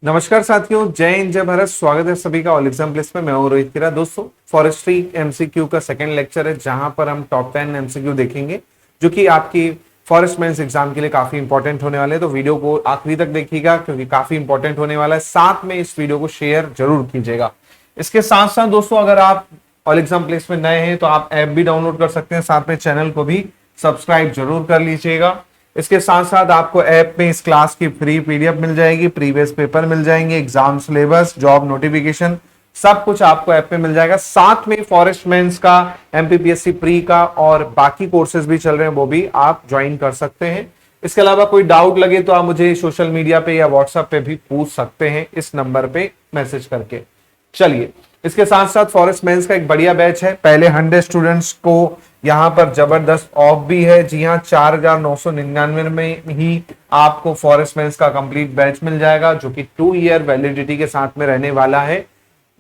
नमस्कार साथियों, जय हिंद जय भारत। स्वागत है सभी का ऑल एग्जाम प्लेस में। मैं हूं रोहित किरा। दोस्तों, फॉरेस्ट्री एमसीक्यू का सेकंड लेक्चर है जहां पर हम टॉप 10 एमसीक्यू देखेंगे जो कि आपकी फॉरेस्ट मेंस एग्जाम के लिए काफी इंपॉर्टेंट होने वाले हैं। तो वीडियो को आखिरी तक देखिएगा क्योंकि काफी इंपॉर्टेंट होने वाला है। साथ में इस वीडियो को शेयर जरूर कीजिएगा। इसके साथ साथ दोस्तों, अगर आप ऑल एग्जाम प्लेस में नए हैं तो आप ऐप भी डाउनलोड कर सकते हैं, साथ में चैनल को भी सब्सक्राइब जरूर कर लीजिएगा। इसके साथ साथ आपको ऐप में इस क्लास की फ्री पीडीएफ मिल जाएगी, प्रीवियस पेपर मिल जाएंगे, एग्जाम सिलेबस, जॉब नोटिफिकेशन, सब कुछ आपको ऐप में मिल जाएगा। साथ में फॉरेस्ट मेंस का, एमपीपीएससी प्री का और बाकी कोर्सेज भी चल रहे हैं, वो भी आप ज्वाइन कर सकते हैं। इसके अलावा कोई डाउट लगे तो आप मुझे सोशल मीडिया पे या व्हाट्सएप पे भी पूछ सकते हैं, इस नंबर पे मैसेज करके। चलिए, इसके साथ साथ फॉरेस्ट मेंस का एक बढ़िया बैच है। पहले 100 स्टूडेंट्स को यहां पर जबरदस्त ऑफ भी है। जी हाँ, 4,999 में ही आपको फॉरेस्ट मेंस का कंप्लीट बैच मिल जाएगा जो कि 2 ईयर वैलिडिटी के साथ में रहने वाला है।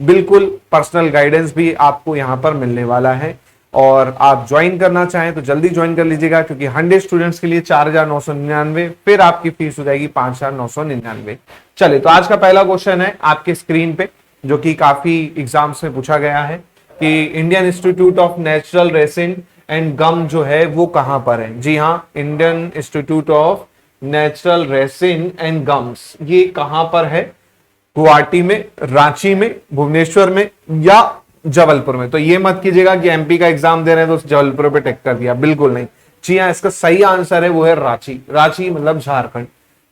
बिल्कुल पर्सनल गाइडेंस भी आपको यहां पर मिलने वाला है और आप ज्वाइन करना चाहें तो जल्दी ज्वाइन कर लीजिएगा क्योंकि 100 स्टूडेंट्स के लिए 4,999, फिर आपकी फीस हो जाएगी 5,999। चलिए, तो आज का पहला क्वेश्चन है आपके स्क्रीन पे जो कि काफी एग्जाम्स में पूछा गया है कि Indian institute of natural resin and gum जो है वो कहां पर है। जी हाँ, Indian institute of natural resin and gums ये कहां पर है? गुवाहाटी में, रांची में, भुवनेश्वर में या जबलपुर में। तो ये मत कीजिएगा कि एमपी का एग्जाम दे रहे हैं तो जबलपुर पे टेक कर दिया, बिल्कुल नहीं। जी हाँ, इसका सही आंसर है वो है रांची। रांची मतलब झारखंड।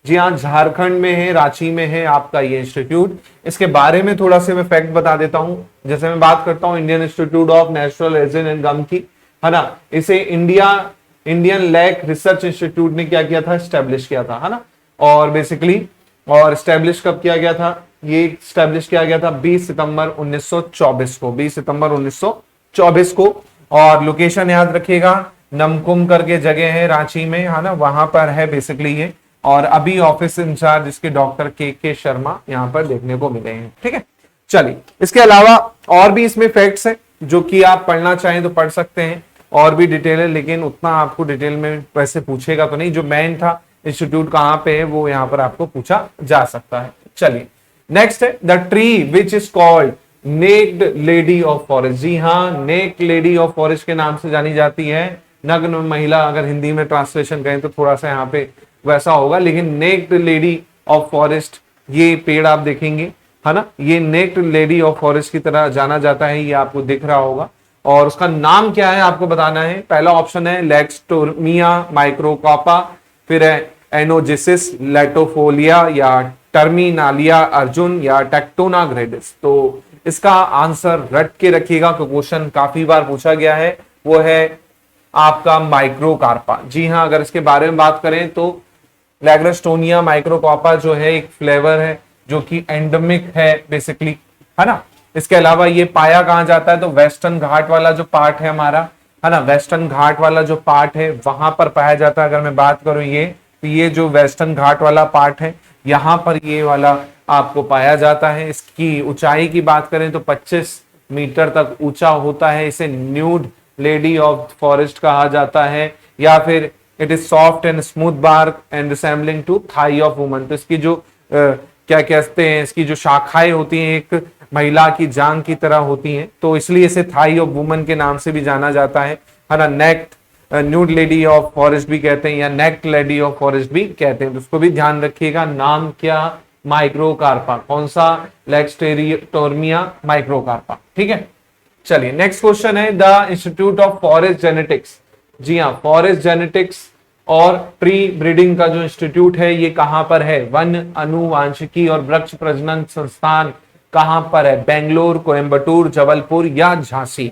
जी हाँ, झारखंड में है, रांची में है आपका ये इंस्टीट्यूट। इसके बारे में थोड़ा सा मैं फैक्ट बता देता हूं। जैसे मैं बात करता हूं Indian institute of natural resin and gum की, है ना, इसे इंडियन लैक रिसर्च इंस्टीट्यूट ने क्या किया था? स्टैब्लिश किया था, है ना। और बेसिकली और स्टैब्लिश कब किया गया था? ये स्टैब्लिश किया गया था 20 सितंबर 1924 को, 20 सितंबर 1924 को। और लोकेशन याद रखिएगा, नमकुम करके जगह है रांची में, है ना, वहां पर है बेसिकली ये। और अभी ऑफिस इंचार्ज इसके डॉक्टर के शर्मा यहाँ पर देखने को मिले हैं। ठीक है, चलिए, इसके अलावा और भी इसमें फैक्ट्स है जो कि आप पढ़ना चाहें तो पढ़ सकते हैं, और भी डिटेल है, लेकिन उतना आपको डिटेल में वैसे पूछेगा तो नहीं। जो मेन था इंस्टीट्यूट कहाँ पे है वो यहाँ पर आपको पूछा जा सकता है। चलिए, नेक्स्ट है the tree which is called naked lady of forest. जी हाँ, नेक्ड लेडी ऑफ फॉरेस्ट के नाम से जानी जाती है। नग्न महिला, अगर हिंदी में ट्रांसलेशन करें तो थोड़ा सा यहाँ पे वैसा होगा, लेकिन नेक्ड लेडी ऑफ फॉरेस्ट ये पेड़ आप देखेंगे, है ना, ये नेक्ड लेडी ऑफ फॉरेस्ट की तरह जाना जाता है। ये आपको दिख रहा होगा। और उसका नाम क्या है आपको बताना है। पहला ऑप्शन है लेक्सटोर्मिया माइक्रोकापा, फिर है एनोजिसिस लेटोफोलिया, या टर्मिनालिया अर्जुन, या टेक्टोना ग्रेडिस। तो इसका आंसर रट के रखिएगा, क्वेश्चन काफी बार पूछा गया है। वो है आपका माइक्रोकार्पा। जी हाँ, अगर इसके बारे में बात करें तो लैग्रेस्टोनिया माइक्रोकार्पा जो है एक फ्लेवर है जो कि एंडेमिक है बेसिकली, है ना। इसके अलावा ये पाया कहां जाता है? तो वेस्टर्न घाट वाला जो पार्ट है हमारा, है ना, वेस्टर्न घाट वाला जो पार्ट है वहां पर पाया जाता है। अगर मैं बात करूं ये, तो ये जो वेस्टर्न घाट वाला पार्ट है यहां पर ये वाला आपको पाया जाता है। इसकी ऊंचाई की बात करें तो 25 मीटर तक ऊंचा होता है। इसे न्यूड लेडी ऑफ फॉरेस्ट कहा जाता है, या फिर it is soft and smooth bark and resembling to thigh of woman. तो इसकी जो क्या कहते हैं, इसकी जो शाखाएं होती हैं एक महिला की जांग की तरह होती हैं, तो इसलिए इसे थाई ऑफ वुमन के नाम से भी जाना जाता है ना। Naked nude lady of forest भी कहते हैं या नेक्ड लेडी ऑफ फॉरेस्ट भी कहते हैं। तो उसको भी ध्यान रखिएगा। नाम क्या? माइक्रोकार्पा। कौन सा? Lagerstroemia microcarpa. ठीक है, चलिए, नेक्स्ट क्वेश्चन है the institute of forest genetics. जी हाँ, फॉरेस्ट जेनेटिक्स और प्री ब्रीडिंग का जो इंस्टीट्यूट है ये कहां पर है? वन अनुवांशिकी और वृक्ष प्रजनन संस्थान कहां पर है? बेंगलोर, कोयम्बटूर, जबलपुर या झांसी।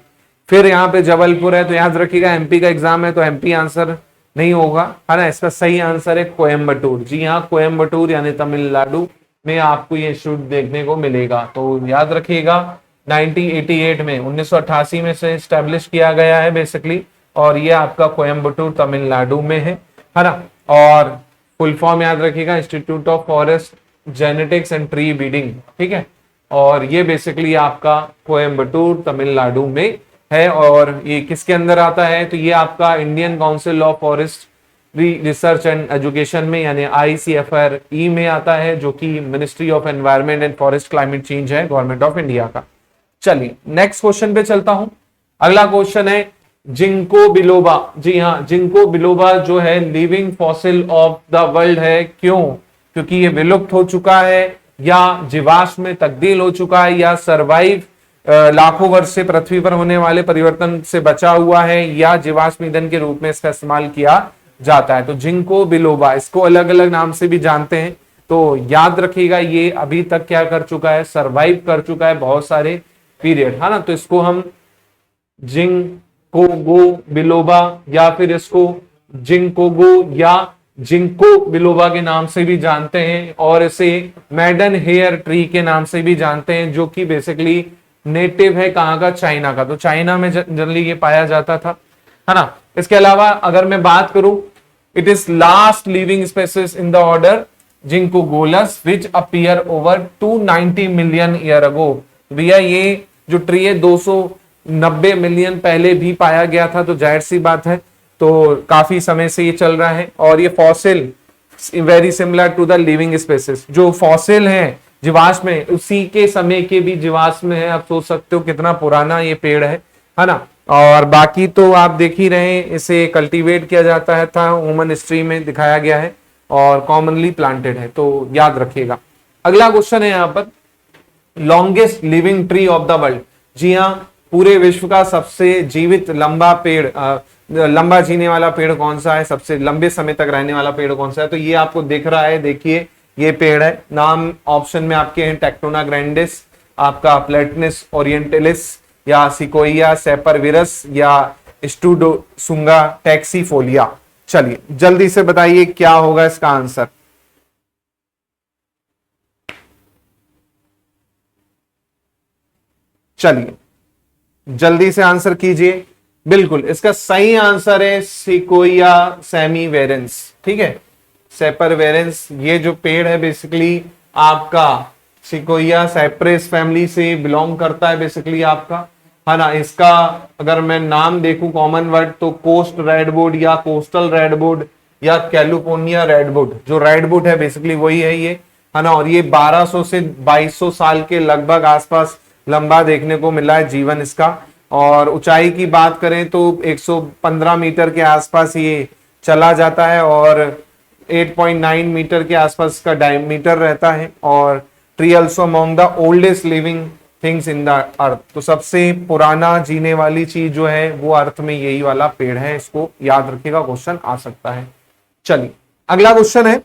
फिर यहाँ पे जबलपुर है, तो याद रखिएगा एमपी का एग्जाम है तो एमपी आंसर नहीं होगा, है ना। इसका सही आंसर है कोयम्बटूर। जी हाँ, कोयम्बटूर यानी तमिलनाडु में आपको ये इंस्टीट्यूट देखने को मिलेगा। तो याद रखिएगा 1988 में 1988 में से स्टैब्लिश किया गया है बेसिकली, और ये आपका कोयम्बटूर तमिलनाडु में है ना। और फुल फॉर्म याद रखिएगा institute of forest genetics and tree breeding. ठीक है, और ये बेसिकली आपका कोयम्बटूर तमिलनाडु में है। और ये किसके अंदर आता है? तो ये आपका Indian council of forest research and education में यानी ICFR में आता है, जो कि ministry of environment and forest climate change है गवर्नमेंट ऑफ इंडिया का। चलिए नेक्स्ट क्वेश्चन पे चलता हूं। अगला क्वेश्चन है जिंको बिलोबा। जी हाँ, जिंको बिलोबा जो है living fossil of the world है। क्यों? क्योंकि ये विलुप्त हो चुका है, या जीवाश्म में तब्दील हो चुका है, या सरवाइव लाखों वर्ष से पृथ्वी पर होने वाले परिवर्तन से बचा हुआ है, या जीवाश्म ईंधन के रूप में इसका इस्तेमाल किया जाता है। तो जिंको बिलोबा, इसको अलग अलग नाम से भी जानते हैं, तो याद रखिएगा ये अभी तक क्या कर चुका है, सरवाइव कर चुका है बहुत सारे पीरियड, है ना। तो इसको हम जिंकोगो बिलोबा या फिर इसको जिंकोगो या जिंको बिलोबा के नाम से भी जानते हैं, और इसे मैडन हेयर ट्री के नाम से भी जानते हैं, जो कि बेसिकली नेटिव है कहाँ का, चाइना का। तो चाइना में जनरली ये पाया जाता था, है ना। इसके अलावा अगर मैं बात करूं, it is last living species in the order ginkgoales which appear over 290 million year ago. भैया ये जो ट्री है 290 मिलियन पहले भी पाया गया था, तो जाहिर सी बात है तो काफी समय से ये चल रहा है। और ये fossil very similar to the living species, जो फॉसिल है जीवाश्म में, उसी के समय के भी जीवाश्म है। आप सोच सकते हो कितना पुराना ये पेड़ है ना। और बाकी तो आप देख ही रहे, इसे कल्टीवेट किया जाता है था, ह्यूमन हिस्ट्री में दिखाया गया है, और कॉमनली प्लांटेड है, तो याद रखिएगा। अगला क्वेश्चन है यहाँ पर, longest living tree of the world. जी हाँ, पूरे विश्व का सबसे जीवित लंबा पेड़, लंबा जीने वाला पेड़ कौन सा है, सबसे लंबे समय तक रहने वाला पेड़ कौन सा है। तो ये आपको दिख रहा है, देखिए ये पेड़ है। नाम ऑप्शन में आपके हैं टेक्टोना ग्रैंडिस, आपका प्लेटनिस ओरिएंटलिस, या सिकोइया सेपरविरस, या स्टूडोसुंगा टैक्सीफोलिया। चलिए जल्दी से बताइए क्या होगा इसका आंसर। चलिए जल्दी से आंसर कीजिए। बिल्कुल इसका सही आंसर है सिकोइया सेमीवेरेंस। ठीक है, सेपरवेरेंस ये जो पेड़ है बेसिकली आपका सिकोइया साइप्रेस फैमिली से बिलोंग करता है बेसिकली आपका, है ना। इसका अगर मैं नाम देखूं कॉमन वर्ड, तो कोस्ट रेडवुड या कोस्टल रेडवुड या कैलिफोर्निया रेडवुड, जो रेडवुड है बेसिकली वही है ये, है ना। और ये 1200 से 2200 साल के लगभग आसपास लंबा देखने को मिला है जीवन इसका। और ऊंचाई की बात करें तो 115 मीटर के आसपास ये चला जाता है, और 8.9 मीटर के आसपास का डायमीटर रहता है। और tree also among the oldest living things in the earth. तो सबसे पुराना जीने वाली चीज जो है वो अर्थ में यही वाला पेड़ है, इसको याद रखिएगा, क्वेश्चन आ सकता है। चलिए अगला क्वेश्चन है,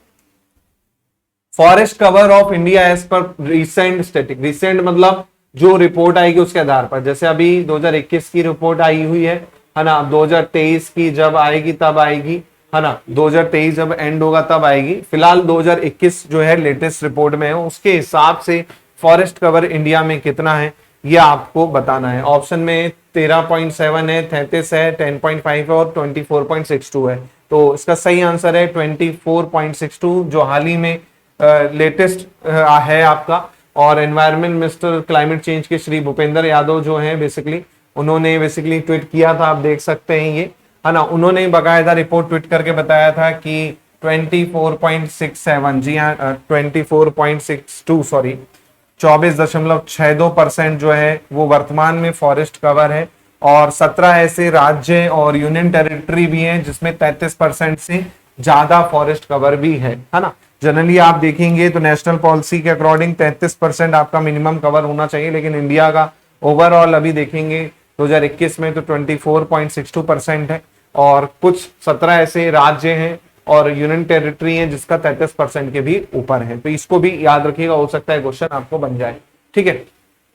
forest cover of India as per recent static. Recent मतलब जो रिपोर्ट आएगी उसके आधार पर, जैसे अभी 2021 की रिपोर्ट आई हुई है ना। अब 2023 की जब आएगी तब आएगी, है ना। 2023 जब एंड होगा तब आएगी। फिलहाल 2021 जो है लेटेस्ट रिपोर्ट में है, उसके हिसाब से फॉरेस्ट कवर इंडिया में कितना है ये आपको बताना है। ऑप्शन में 13.7 है, 33 है, 10.5 है और 24.62 है। तो इसका सही आंसर है 24.62, जो हाल ही में लेटेस्ट है आपका। और एनवायरमेंट मिनिस्टर क्लाइमेट चेंज के श्री भूपेंद्र यादव जो हैं बेसिकली, उन्होंने बेसिकली ट्वीट किया था, आप देख सकते हैं ये, है ना। उन्होंने बकायदा रिपोर्ट ट्वीट करके बताया था कि 24.67, जी हाँ 24.62 सॉरी 24.62% जो है वो वर्तमान में फॉरेस्ट कवर है। और 17 ऐसे राज्य और यूनियन टेरिटरी भी हैं जिसमें 33% से ज्यादा फॉरेस्ट कवर भी है ना। जनरली आप देखेंगे तो नेशनल पॉलिसी के अकॉर्डिंग 33% आपका मिनिमम कवर होना चाहिए, लेकिन इंडिया का ओवरऑल अभी देखेंगे 2021 में तो 24.62% है। और कुछ 17 ऐसे राज्य हैं और यूनियन टेरिटरी है जिसका 33% के भी ऊपर है। तो इसको भी याद रखिएगा, हो सकता है क्वेश्चन आपको बन जाए। ठीक है,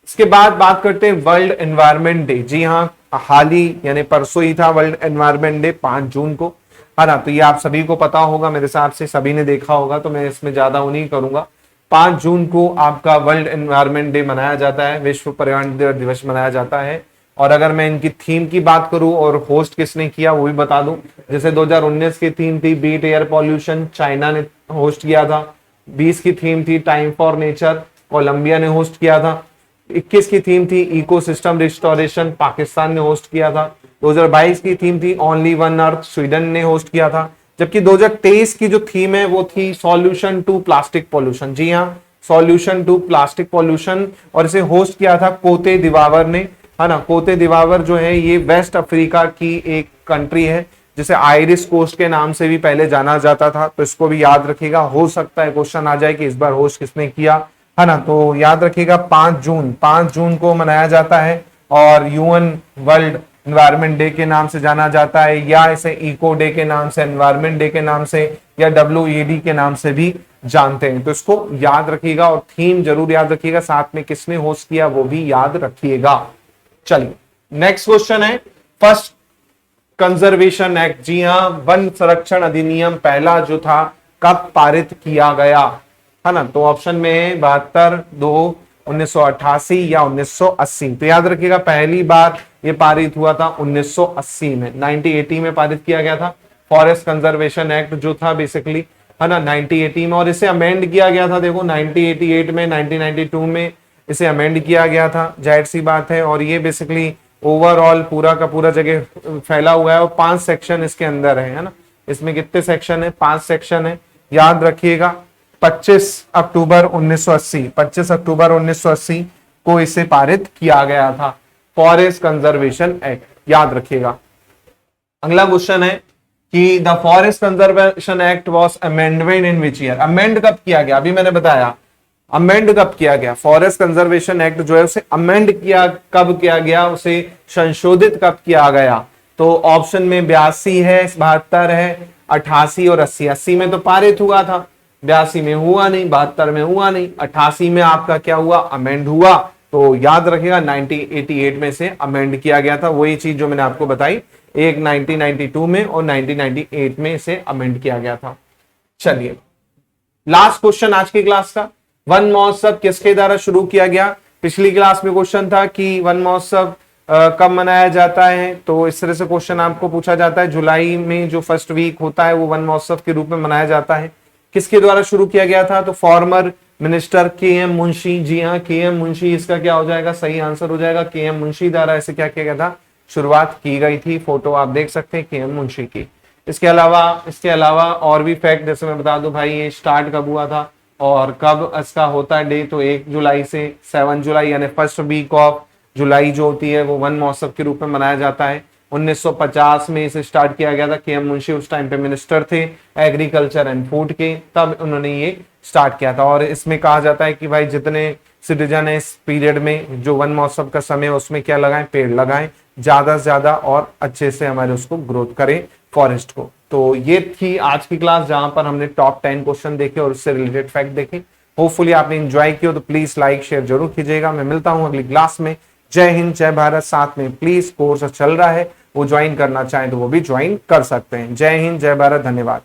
इसके बाद बात करते हैं वर्ल्ड एनवायरनमेंट डे। जी हाँ, हाल ही यानी परसों ही था वर्ल्ड एनवायरनमेंट डे 5 जून को, है ना। तो ये आप सभी को पता होगा, मेरे हिसाब से सभी ने देखा होगा, तो मैं इसमें ज्यादा वो नहीं करूंगा। 5 जून को आपका वर्ल्ड एनवायरनमेंट डे मनाया जाता है, विश्व पर्यावरण दिवस मनाया जाता है। और अगर मैं इनकी थीम की बात करूं और होस्ट किसने किया वो भी बता दूं, जैसे 2019 की थीम थी बीट एयर पॉल्यूशन, चाइना ने होस्ट किया था। 20 की थीम थी टाइम फॉर नेचर, कोलंबिया ने होस्ट किया था। 21 की थीम थी इकोसिस्टम रिस्टोरेशन, पाकिस्तान ने होस्ट किया था। 2022 की थीम थी ओनली वन अर्थ, स्वीडन ने होस्ट किया था। जबकि 2023 की जो थीम है वो थी सॉल्यूशन टू प्लास्टिक पॉल्यूशन। जी हाँ, सॉल्यूशन टू प्लास्टिक पॉल्यूशन, और इसे होस्ट किया था कोते दिवावर ने, है ना। कोते दिवावर जो है ये वेस्ट अफ्रीका की एक कंट्री है जिसे आयरिश कोस्ट के नाम से भी पहले जाना जाता था, तो इसको भी याद रखिएगा। हो सकता है क्वेश्चन आ जाए कि इस बार होस्ट किसने किया, है ना। तो याद रखिएगा 5 जून को मनाया जाता है, और यूएन वर्ल्ड एनवायरमेंट डे के नाम से जाना जाता है, या इसे इको डे के नाम से, एनवायरमेंट डे के नाम से, या WED के नाम से भी जानते हैं। तो इसको याद रखिएगा, और थीम जरूर याद रखिएगा, साथ में किसने होस्ट किया वो भी याद रखिएगा। चलिए नेक्स्ट क्वेश्चन है, फर्स्ट कंजर्वेशन एक्ट। जी हाँ, वन संरक्षण अधिनियम पहला जो था कब पारित किया गया, है ना। तो ऑप्शन में है 72/2/1988 या 1980। तो याद रखिएगा पहली बार ये पारित हुआ था 1980 में, 1980 में पारित किया गया था फॉरेस्ट कंजर्वेशन एक्ट जो था बेसिकली, है ना, 1980 में। और इसे अमेंड किया गया था, देखो 1988 में, 1992 में इसे अमेंड किया गया था, जाहिर सी बात है। और ये बेसिकली ओवरऑल पूरा का पूरा जगह फैला हुआ है, और 5 सेक्शन इसके अंदर है ना। इसमें कितने सेक्शन है? 5 सेक्शन है, याद रखिएगा। 25 अक्टूबर 1980 को इसे पारित किया गया था, फॉरेस्ट कंजर्वेशन एक्ट, याद रखिएगा। अगला क्वेश्चन है कि the forest conservation act was amendment in which year. Amend कब किया गया? अभी मैंने बताया अमेंड कब किया गया। फॉरेस्ट कंजर्वेशन एक्ट जो है उसे अमेंड किया कब किया गया, उसे संशोधित कब किया गया? तो ऑप्शन में 82 है, 72 है, 88 और 80। 80 में तो पारित हुआ था, 82 में हुआ नहीं, 72 में हुआ नहीं, 88 में आपका क्या हुआ? अमेंड हुआ। तो याद रखिएगा 1988 में से अमेंड किया गया था, वही चीज जो मैंने आपको बताई, एक 1992 में और 1998 में इसे अमेंड किया गया था। चलिए लास्ट क्वेश्चन आज की क्लास का, वन महोत्सव किसके द्वारा शुरू किया गया? पिछली क्लास में क्वेश्चन था कि वन महोत्सव कब मनाया जाता है, तो इस तरह से क्वेश्चन आपको पूछा जाता है। जुलाई में जो फर्स्ट वीक होता है वो वन महोत्सव के रूप में मनाया जाता है। किसके द्वारा शुरू किया गया था? तो फॉर्मर मिनिस्टर KM मुंशी। जी हाँ, KM मुंशी इसका क्या हो जाएगा? सही आंसर हो जाएगा। KM मुंशी द्वारा ऐसे क्या किया गया था? शुरुआत की गई थी। फोटो आप देख सकते हैं KM मुंशी की। इसके अलावा और भी फैक्ट जैसे मैं बता दूं भाई, ये स्टार्ट कब हुआ था और कब इसका होता है डे, तो 1 जुलाई से 7 जुलाई यानी फर्स्ट वीक ऑफ जुलाई जो होती है वो वन महोत्सव के रूप में मनाया जाता है। 1950 में इसे स्टार्ट किया गया था। KM मुंशी उस टाइम पे मिनिस्टर थे एग्रीकल्चर एंड फूड के, तब उन्होंने ये स्टार्ट किया था। और इसमें कहा जाता है कि भाई जितने सिटीजन है इस पीरियड में जो वन महोत्सव का समय है उसमें क्या लगाएं? पेड़ लगाएं, ज्यादा से ज्यादा और अच्छे से हमारे उसको ग्रोथ करें फॉरेस्ट को। तो ये थी आज की क्लास जहां पर हमने टॉप 10 क्वेश्चन देखे और उससे रिलेटेड फैक्ट देखे। होपफुली आपने एंजॉय किया, तो प्लीज लाइक शेयर जरूर कीजिएगा। मैं मिलता हूं अगली क्लास में। जय हिंद, जय भारत। साथ में प्लीज कोर्स चल रहा है, वो ज्वाइन करना चाहें तो वो भी ज्वाइन कर सकते हैं। जय हिंद, जय भारत, धन्यवाद।